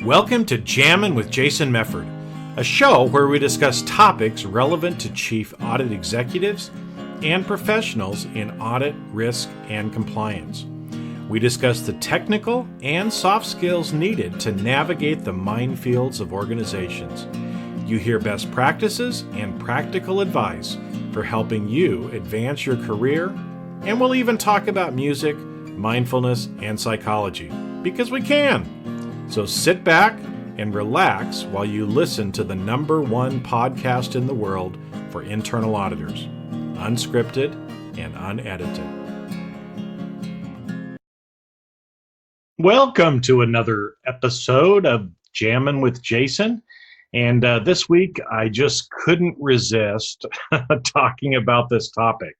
Welcome to Jammin' with Jason Mefford, a show where we discuss topics relevant to Chief Audit Executives and professionals in audit, risk, and compliance. We discuss the technical and soft skills needed to navigate the minefields of organizations. You hear best practices and practical advice for helping you advance your career, and we'll even talk about music, mindfulness, and psychology, because we can. So sit back and relax while you listen to the #1 podcast in the world for internal auditors, unscripted and unedited. Welcome to another episode of Jammin' with Jason. And this week, I just couldn't resist talking about this topic.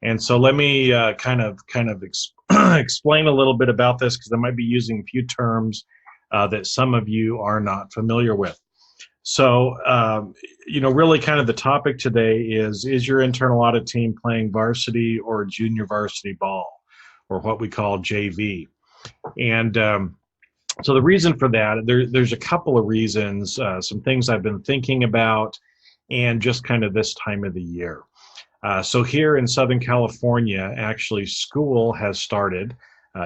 And so let me explain a little bit about this, because I might be using a few terms that some of you are not familiar with. So, really kind of the topic today is your internal audit team playing varsity or junior varsity ball, or what we call JV? And so the reason for that, there's a couple of reasons, some things I've been thinking about, and just kind of this time of the year. So here in Southern California, actually school has started,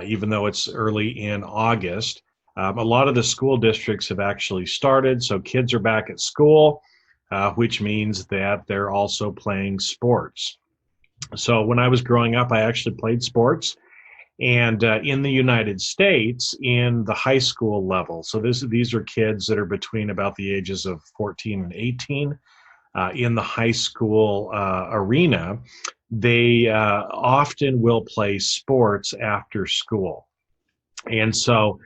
even though it's early in August. A lot of the school districts have actually started, so kids are back at school, which means that they're also playing sports. So when I was growing up, I actually played sports, and in the United States, in the high school level, so these are kids that are between about the ages of 14 and 18, in the high school arena, they often will play sports after school. And so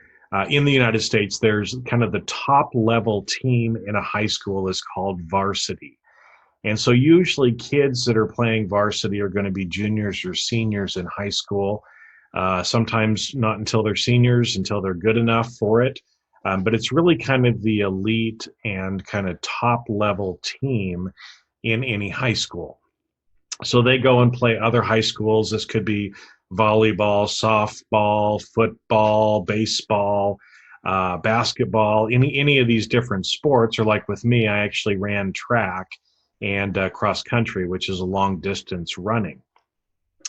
in the United States, there's kind of the top level team in a high school is called varsity. And so usually kids that are playing varsity are going to be juniors or seniors in high school. Sometimes not until they're seniors, until they're good enough for it. But it's really kind of the elite and kind of top level team in any high school. So they go and play other high schools. This could be volleyball, softball, football, baseball, basketball, any of these different sports. Or like with me, I actually ran track and cross country, which is a long distance running.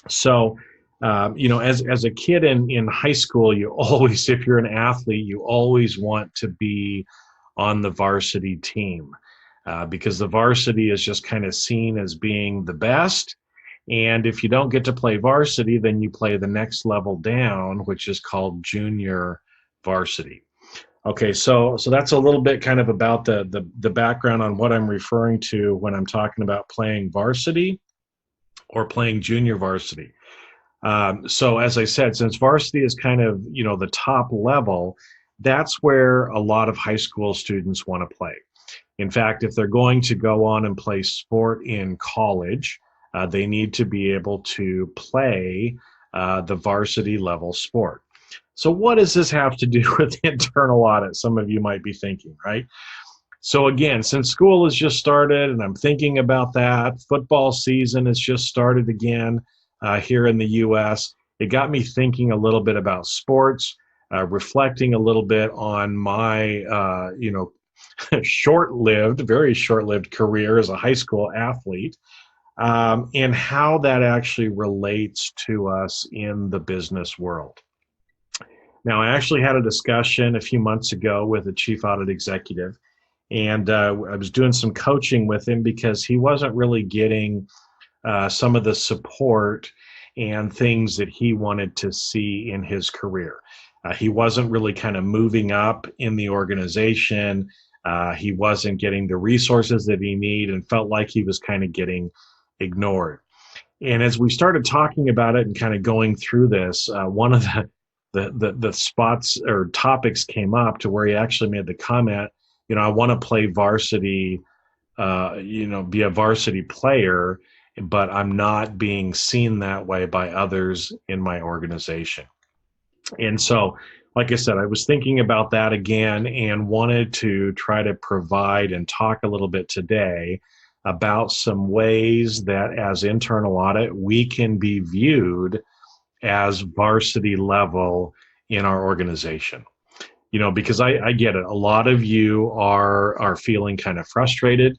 So, as a kid in high school, you always, if you're an athlete, you always want to be on the varsity team, because the varsity is just kind of seen as being the best. And if you don't get to play varsity, then you play the next level down, which is called junior varsity. Okay, so that's a little bit kind of about the background on what I'm referring to when I'm talking about playing varsity or playing junior varsity. So as I said, since varsity is kind of, the top level, that's where a lot of high school students want to play. In fact, if they're going to go on and play sport in college, they need to be able to play the varsity level sport. So what does this have to do with internal audit? Some of you might be thinking, right? So again, since school has just started and I'm thinking about that, football season has just started again here in the U.S., it got me thinking a little bit about sports, reflecting a little bit on my, very short-lived career as a high school athlete, and how that actually relates to us in the business world. Now, I actually had a discussion a few months ago with a Chief Audit Executive, and I was doing some coaching with him because he wasn't really getting some of the support and things that he wanted to see in his career. He wasn't really kind of moving up in the organization. He wasn't getting the resources that he needed, and felt like he was kind of getting ignored. And as we started talking about it and kind of going through this, one of the spots or topics came up to where he actually made the comment, I want to play varsity, be a varsity player, but I'm not being seen that way by others in my organization. And so, like I said, I was thinking about that again and wanted to try to provide and talk a little bit today about some ways that as internal audit, we can be viewed as varsity level in our organization. Because I get it. A lot of you are feeling kind of frustrated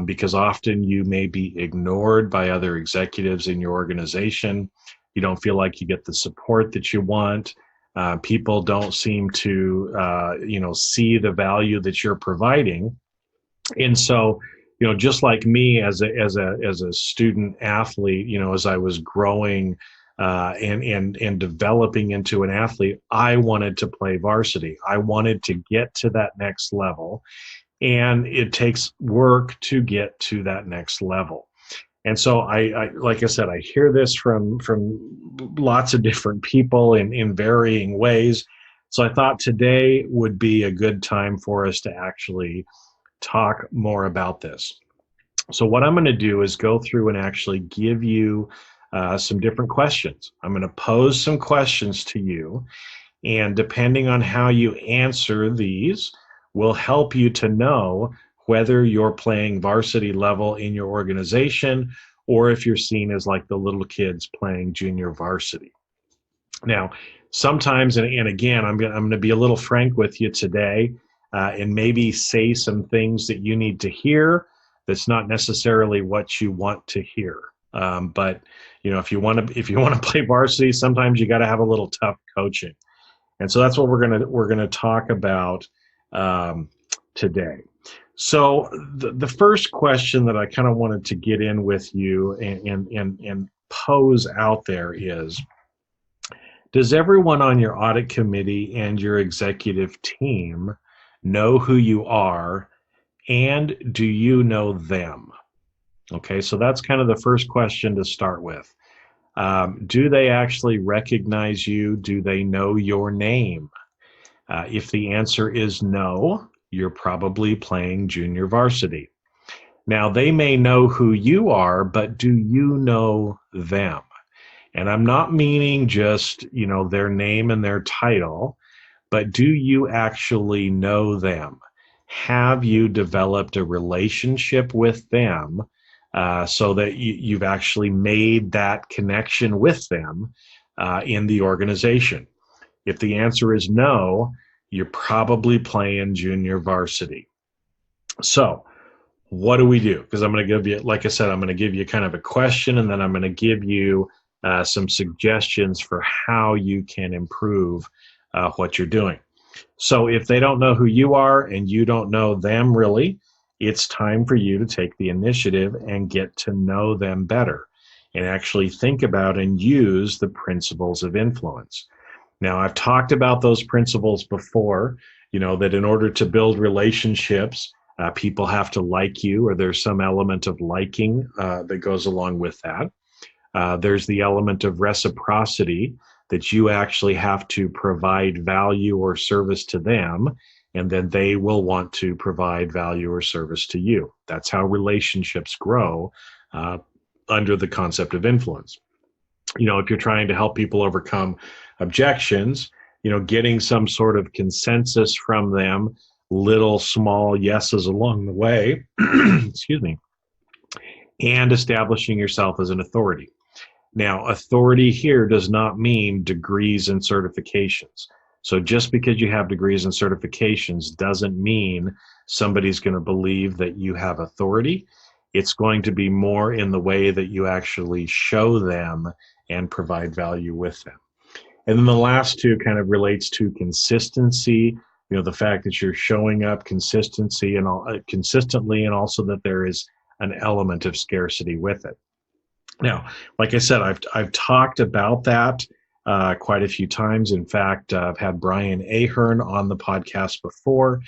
because often you may be ignored by other executives in your organization. You don't feel like you get the support that you want. People don't seem to, see the value that you're providing. And so, just like me as a student athlete, as I was growing and developing into an athlete, I wanted to play varsity. I wanted to get to that next level, and it takes work to get to that next level. And so I like I said, I hear this from lots of different people in varying ways. So I thought today would be a good time for us to actually talk more about this. So what I'm going to do is go through and actually give you some different questions. I'm going to pose some questions to you, and depending on how you answer these, will help you to know whether you're playing varsity level in your organization or if you're seen as like the little kids playing junior varsity. Now, sometimes, and again, I'm going to be a little frank with you today, and maybe say some things that you need to hear. That's not necessarily what you want to hear. But if you want to play varsity, sometimes you got to have a little tough coaching, and so that's what we're gonna talk about today. So the first question that I kind of wanted to get in with you and pose out there is, does everyone on your audit committee and your executive team know who you are, and do you know them? Okay, so that's kind of the first question to start with. Do they actually recognize you? Do they know your name? If the answer is no, you're probably playing junior varsity. Now, they may know who you are, but do you know them? And I'm not meaning just, their name and their title, but do you actually know them? Have you developed a relationship with them so that you've actually made that connection with them in the organization? If the answer is no, you're probably playing junior varsity. So what do we do? Because I'm going to give you, like I said, I'm going to give you kind of a question, and then I'm going to give you some suggestions for how you can improve what you're doing. So if they don't know who you are and you don't know them really, it's time for you to take the initiative and get to know them better and actually think about and use the principles of influence. Now, I've talked about those principles before, that in order to build relationships, people have to like you, or there's some element of liking that goes along with that. There's the element of reciprocity, that you actually have to provide value or service to them, and then they will want to provide value or service to you. That's how relationships grow under the concept of influence. If you're trying to help people overcome objections, getting some sort of consensus from them, little small yeses along the way, excuse me, and establishing yourself as an authority. Now, authority here does not mean degrees and certifications. So just because you have degrees and certifications doesn't mean somebody's going to believe that you have authority. It's going to be more in the way that you actually show them and provide value with them. And then the last two kind of relates to consistency, the fact that you're showing up consistently, and also that there is an element of scarcity with it. Now, like I said, I've talked about that quite a few times. In fact, I've had Brian Ahern on the podcast before,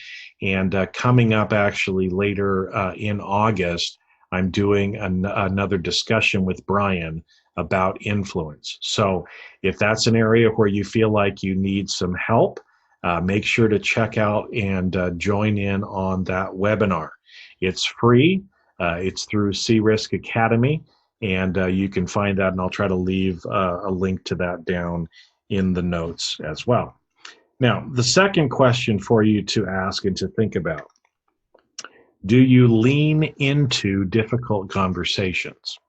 and coming up actually later in August, I'm doing another discussion with Brian about influence. So if that's an area where you feel like you need some help, make sure to check out and join in on that webinar. It's free. It's through C-Risk Academy. And you can find that, and I'll try to leave a link to that down in the notes as well. Now, the second question for you to ask and to think about: do you lean into difficult conversations?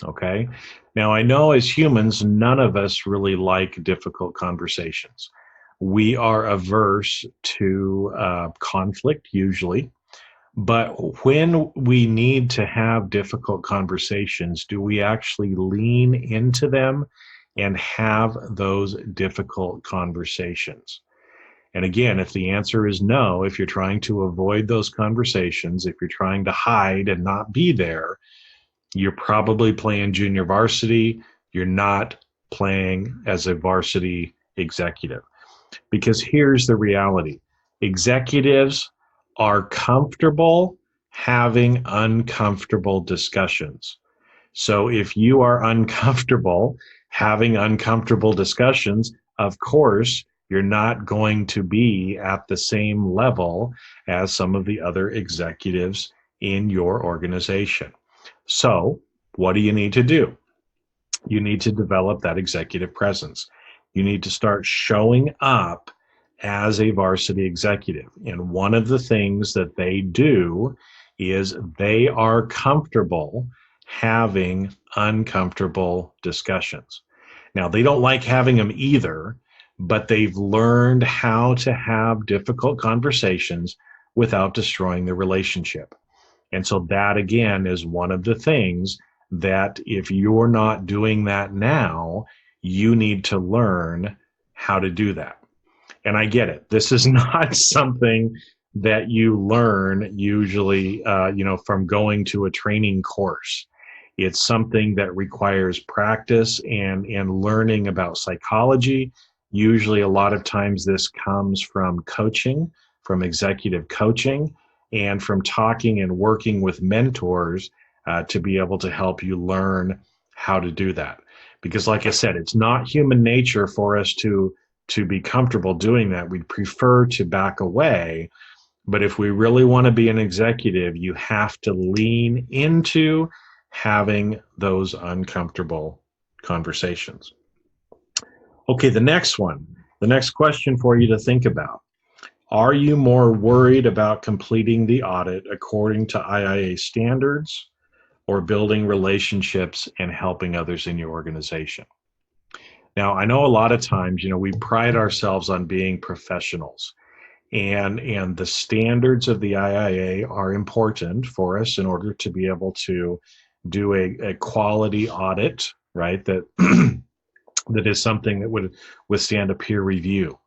Okay. Now, I know as humans, none of us really like difficult conversations. we are averse to conflict usually. But when we need to have difficult conversations, do we actually lean into them and have those difficult conversations? And again, if the answer is no, if you're trying to avoid those conversations, if you're trying to hide and not be there, you're probably playing junior varsity. You're not playing as a varsity executive. Because here's the reality: executives are comfortable having uncomfortable discussions. So if you are uncomfortable having uncomfortable discussions, of course, you're not going to be at the same level as some of the other executives in your organization. So, what do you need to do? You need to develop that executive presence. You need to start showing up as a varsity executive. And one of the things that they do is they are comfortable having uncomfortable discussions. Now, they don't like having them either, but they've learned how to have difficult conversations without destroying the relationship. And so that, again, is one of the things that if you're not doing that now, you need to learn how to do that. And I get it. This is not something that you learn usually, from going to a training course. It's something that requires practice and learning about psychology. Usually, a lot of times, this comes from coaching, from executive coaching, and from talking and working with mentors to be able to help you learn how to do that. Because, like I said, it's not human nature for us to be comfortable doing that. We'd prefer to back away. But if we really want to be an executive, you have to lean into having those uncomfortable conversations. Okay, the next question for you to think about. Are you more worried about completing the audit according to IIA standards or building relationships and helping others in your organization? Now, I know a lot of times, we pride ourselves on being professionals, and the standards of the IIA are important for us in order to be able to do a quality audit, right? That that is something that would withstand a peer review.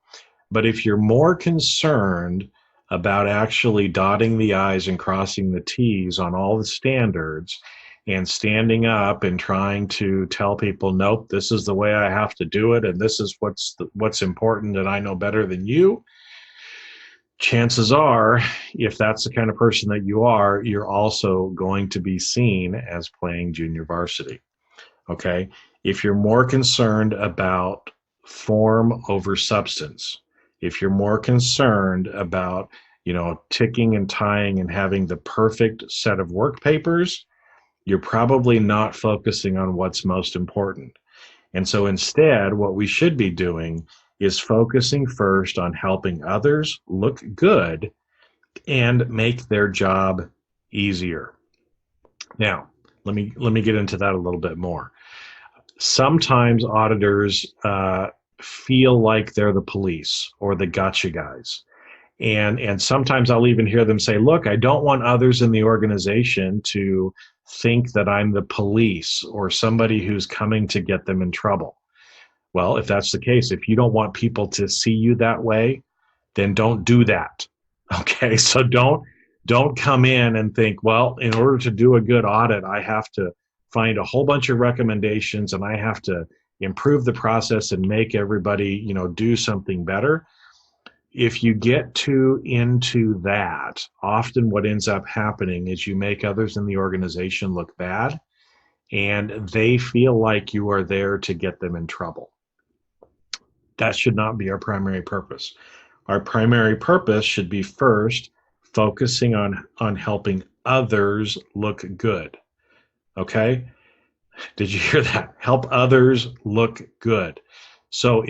But if you're more concerned about actually dotting the I's and crossing the T's on all the standards and standing up and trying to tell people, nope, this is the way I have to do it, and this is what's important, and I know better than you, chances are, if that's the kind of person that you are, you're also going to be seen as playing junior varsity. Okay? If you're more concerned about form over substance, if you're more concerned about, ticking and tying and having the perfect set of work papers, you're probably not focusing on what's most important. And so instead, what we should be doing is focusing first on helping others look good and make their job easier. Now, let me get into that a little bit more. Sometimes auditors feel like they're the police or the gotcha guys. And sometimes I'll even hear them say, look, I don't want others in the organization to think that I'm the police or somebody who's coming to get them in trouble. Well, if that's the case, if you don't want people to see you that way, then don't do that. Okay, so don't come in and think, well, in order to do a good audit, I have to find a whole bunch of recommendations and I have to improve the process and make everybody, do something better. If you get too into that, often what ends up happening is you make others in the organization look bad, and they feel like you are there to get them in trouble. That should not be our primary purpose. Our primary purpose should be first focusing on helping others look good. Okay? Did you hear that? Help others look good. So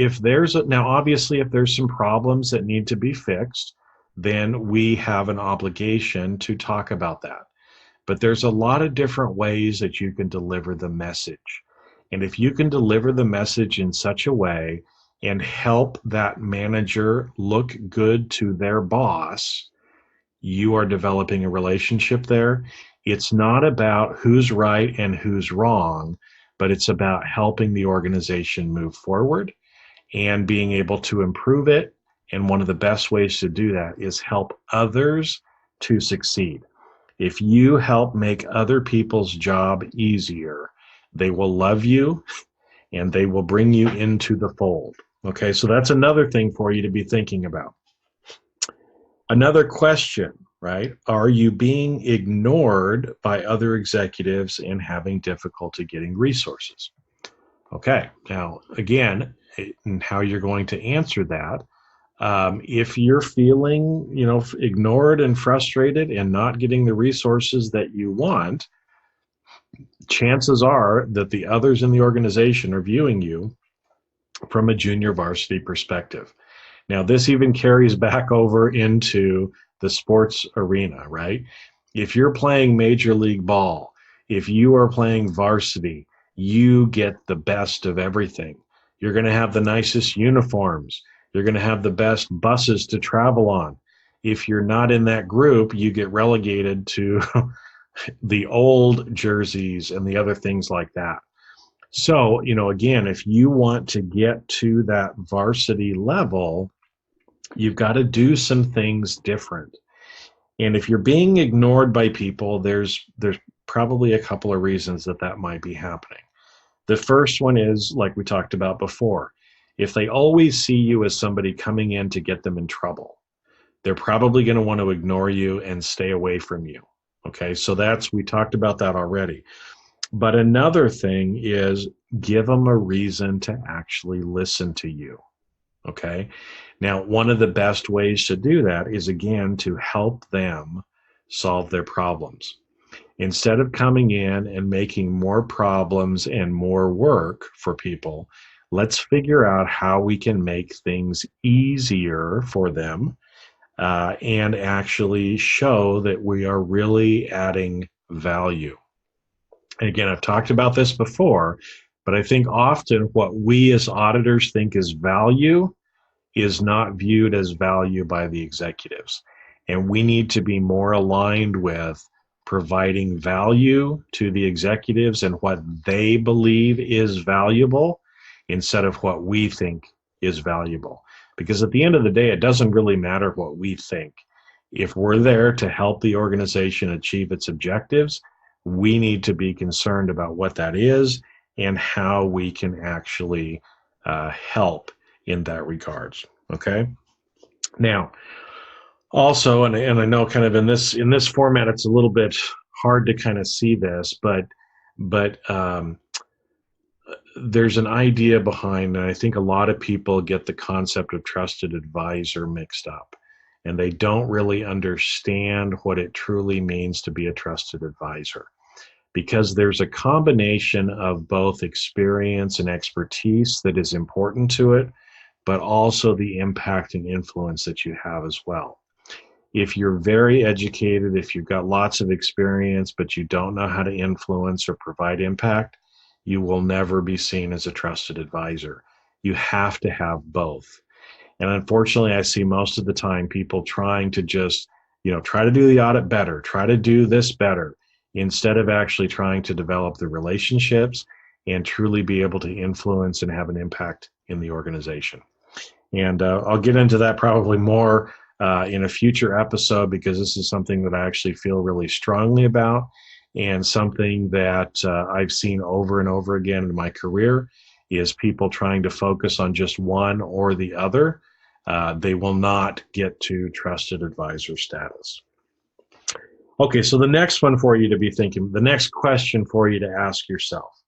now obviously if there's some problems that need to be fixed, then we have an obligation to talk about that. But there's a lot of different ways that you can deliver the message. And if you can deliver the message in such a way and help that manager look good to their boss, you are developing a relationship there. It's not about who's right and who's wrong, but it's about helping the organization move forward and being able to improve it. And one of the best ways to do that is help others to succeed. If you help make other people's job easier, they will love you and they will bring you into the fold. Okay, so that's another thing for you to be thinking about. Another question, right? Are you being ignored by other executives and having difficulty getting resources? Okay, now again, and how you're going to answer that. If you're feeling, ignored and frustrated and not getting the resources that you want, chances are that the others in the organization are viewing you from a junior varsity perspective. Now, this even carries back over into the sports arena, right? If you're playing Major League Ball, if you are playing varsity, you get the best of everything. You're going to have the nicest uniforms. You're going to have the best buses to travel on. If you're not in that group, you get relegated to the old jerseys and the other things like that. So, again, if you want to get to that varsity level, you've got to do some things different. And if you're being ignored by people, there's probably a couple of reasons that might be happening. The first one is, like we talked about before, if they always see you as somebody coming in to get them in trouble, they're probably going to want to ignore you and stay away from you. Okay, so we talked about that already. But another thing is give them a reason to actually listen to you. Okay. Now, one of the best ways to do that is, again, to help them solve their problems. Instead of coming in and making more problems and more work for people, let's figure out how we can make things easier for them and actually show that we are really adding value. And again, I've talked about this before, but I think often what we as auditors think is value is not viewed as value by the executives. And we need to be more aligned with providing value to the executives and what they believe is valuable instead of what we think is valuable. Because at the end of the day, it doesn't really matter what we think. If we're there to help the organization achieve its objectives, we need to be concerned about what that is and how we can actually help in that regards. Okay. Now, also, and I know kind of in this format, it's a little bit hard to kind of see this, but there's an idea behind, and I think a lot of people get the concept of trusted advisor mixed up, and they don't really understand what it truly means to be a trusted advisor, because there's a combination of both experience and expertise that is important to it, but also the impact and influence that you have as well. If you're very educated, if you've got lots of experience, but you don't know how to influence or provide impact, you will never be seen as a trusted advisor. You have to have both. And unfortunately, I see most of the time people trying to just, try to do the audit better, try to do this better, instead of actually trying to develop the relationships and truly be able to influence and have an impact in the organization. And I'll get into that probably more in a future episode, because this is something that I actually feel really strongly about, and something that I've seen over and over again in my career is people trying to focus on just one or the other. They will not get to trusted advisor status. Okay, so the next one for you to be thinking, the next question for you to ask yourself,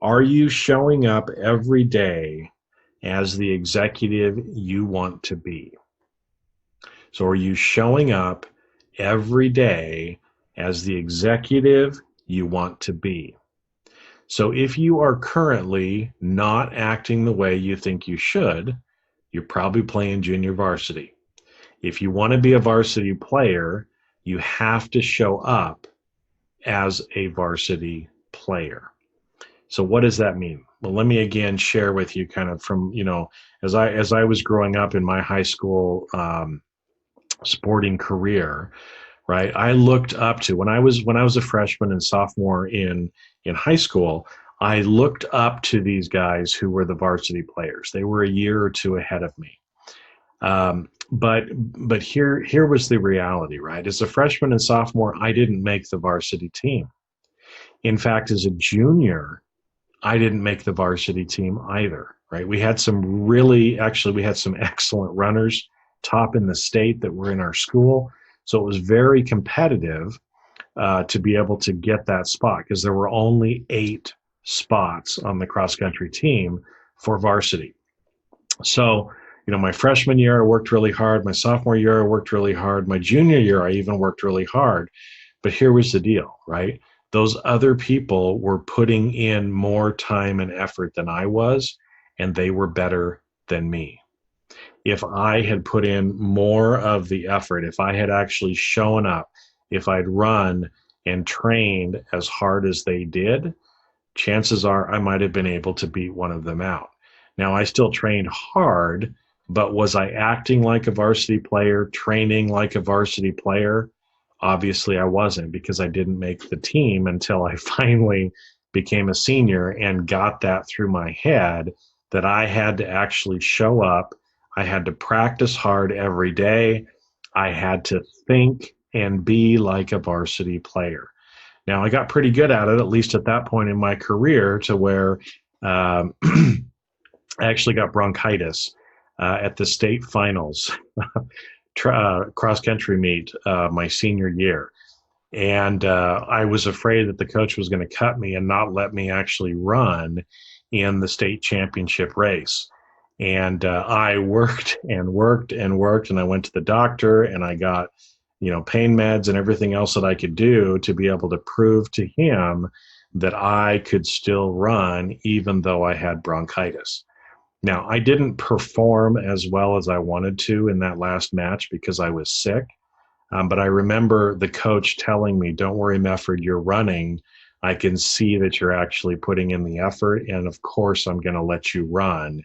are you showing up every day as the executive you want to be? So are you showing up every day as the executive you want to be? So if you are currently not acting the way you think you should, you're probably playing junior varsity. If you want to be a varsity player, you have to show up as a varsity player. So what does that mean? Well, let me again share with you kind of from, as I was growing up in my high school sporting career, right? I looked up to when I was a freshman and sophomore in high school. I looked up to these guys who were the varsity players. They were a year or two ahead of me. But here was the reality, right? As a freshman and sophomore, I didn't make the varsity team. In fact, as a junior, I didn't make the varsity team either, right? We had some excellent runners, top in the state, that were in our school. So it was very competitive to be able to get that spot because there were only 8 spots on the cross country team for varsity. So, my freshman year, I worked really hard. My sophomore year, I worked really hard. My junior year, I even worked really hard. But here was the deal, right? Those other people were putting in more time and effort than I was, and they were better than me. If I had put in more of the effort, if I had actually shown up, if I'd run and trained as hard as they did, chances are I might have been able to beat one of them out. Now, I still trained hard, but was I acting like a varsity player, training like a varsity player? Obviously, I wasn't, because I didn't make the team until I finally became a senior and got that through my head that I had to actually show up. I had to practice hard every day. I had to think and be like a varsity player. Now, I got pretty good at least at that point in my career, to where I actually got bronchitis at the state finals cross country meet my senior year. And I was afraid that the coach was going to cut me and not let me actually run in the state championship race. And I worked and worked and worked, and I went to the doctor and I got, pain meds and everything else that I could do to be able to prove to him that I could still run even though I had bronchitis. Now, I didn't perform as well as I wanted to in that last match because I was sick. But I remember the coach telling me, "Don't worry, Mefford, you're running. I can see that you're actually putting in the effort. And of course, I'm going to let you run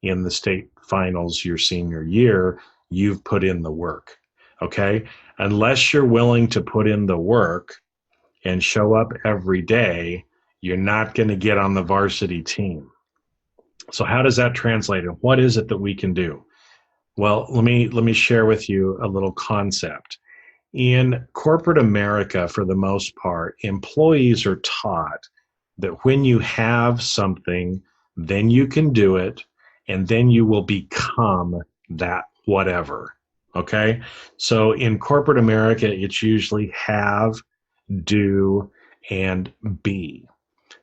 in the state finals your senior year. You've put in the work." Okay. Unless you're willing to put in the work and show up every day, you're not going to get on the varsity team. So how does that translate? And what is it that we can do? Well, let me share with you a little concept. In corporate America, for the most part, employees are taught that when you have something, then you can do it, and then you will become that whatever. Okay? So in corporate America, it's usually have, do, and be.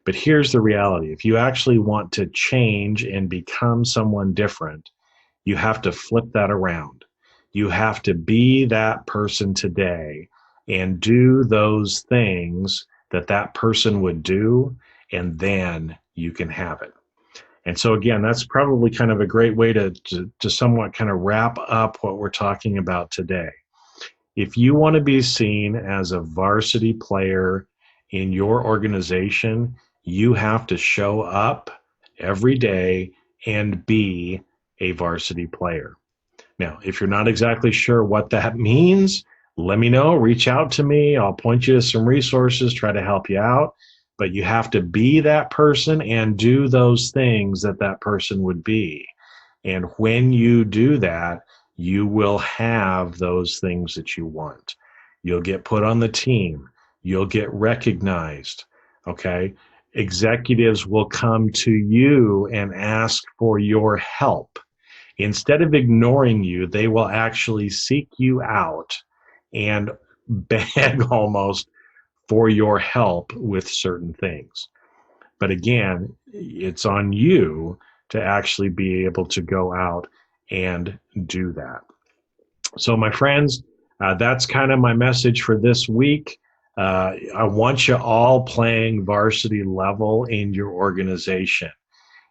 But here's the reality. If you actually want to change and become someone different, you have to flip that around. You have to be that person today and do those things that that person would do, and then you can have it. And so again, that's probably kind of a great way to somewhat kind of wrap up what we're talking about today. If you want to be seen as a varsity player in your organization, you have to show up every day and be a varsity player. Now, if you're not exactly sure what that means, let me know. Reach out to me. I'll point you to some resources, try to help you out. But you have to be that person and do those things that that person would be. And when you do that, you will have those things that you want. You'll get put on the team. You'll get recognized. Okay? Executives will come to you and ask for your help. Instead of ignoring you, they will actually seek you out and beg almost for your help with certain things. But again, it's on you to actually be able to go out and do that. So, my friends, that's kind of my message for this week. I want you all playing varsity level in your organization.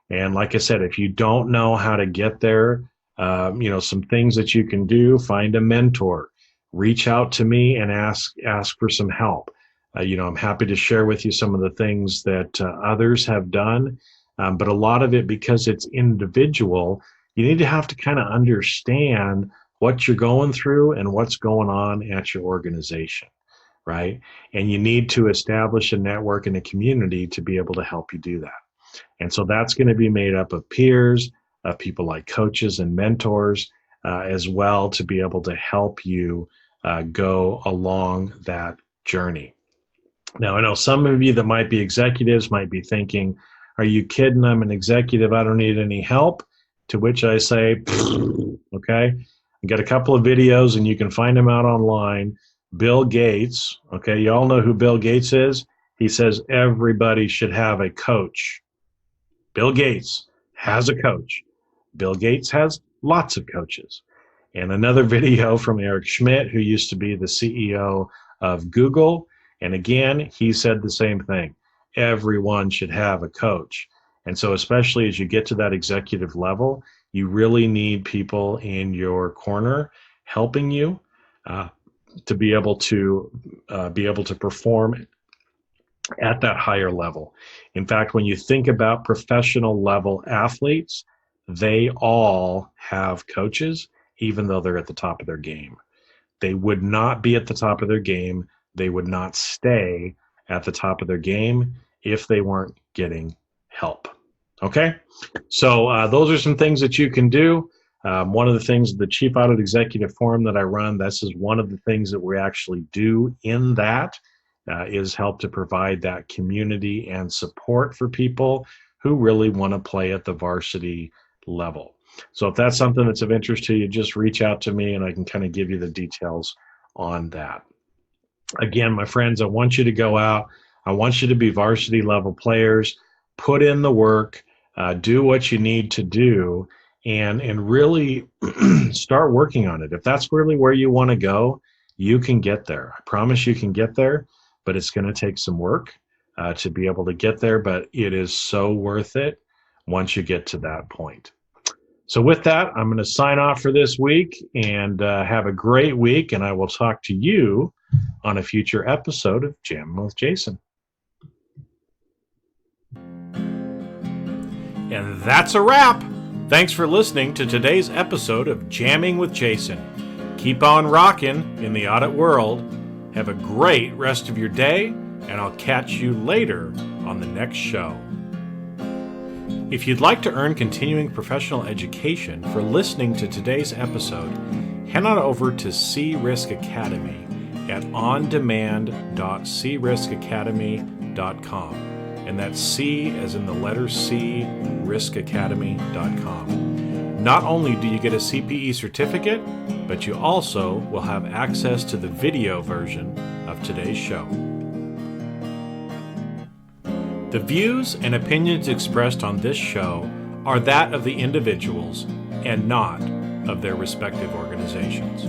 And like I said, if you don't know how to get there, some things that you can do: find a mentor, reach out to me and ask for some help. I'm happy to share with you some of the things that others have done But a lot of it, because it's individual, you need to have to kind of understand what you're going through and what's going on at your organization, right? And you need to establish a network and a community to be able to help you do that. And so that's going to be made up of peers, of people like coaches and mentors, as well, to be able to help you go along that journey. Now, I know some of you that might be executives might be thinking, are you kidding? I'm an executive. I don't need any help. To which I say, okay, I got a couple of videos and you can find them out online. Bill Gates, okay, you all know who Bill Gates is. He says everybody should have a coach. Bill Gates has a coach. Bill Gates has lots of coaches. And another video from Eric Schmidt, who used to be the CEO of Google. And again, he said the same thing. Everyone should have a coach. And so especially as you get to that executive level, you really need people in your corner helping you to be able to perform at that higher level. In fact, when you think about professional level athletes, they all have coaches, even though they're at the top of their game. They would not be at the top of their game. They would not stay at the top of their game if they weren't getting help. Okay? So those are some things that you can do. One of the things, the Chief Audit Executive Forum that I run, this is one of the things that we actually do in that, is help to provide that community and support for people who really want to play at the varsity level. So if that's something that's of interest to you, just reach out to me and I can kind of give you the details on that. Again, my friends, I want you to go out. I want you to be varsity level players, put in the work, do what you need to do, and really start working on it. If that's really where you want to go, you can get there. I promise you can get there, but it's going to take some work to be able to get there, but it is so worth it once you get to that point. So with that, I'm going to sign off for this week, and have a great week, and I will talk to you on a future episode of Jamming with Jason. And that's a wrap. Thanks for listening to today's episode of Jamming with Jason. Keep on rocking in the audit world. Have a great rest of your day, and I'll catch you later on the next show. If you'd like to earn continuing professional education for listening to today's episode, head on over to C-Risk Academy at ondemand.criskacademy.com. And that's C as in the letter C, riskacademy.com. Not only do you get a CPE certificate, but you also will have access to the video version of today's show. The views and opinions expressed on this show are that of the individuals and not of their respective organizations.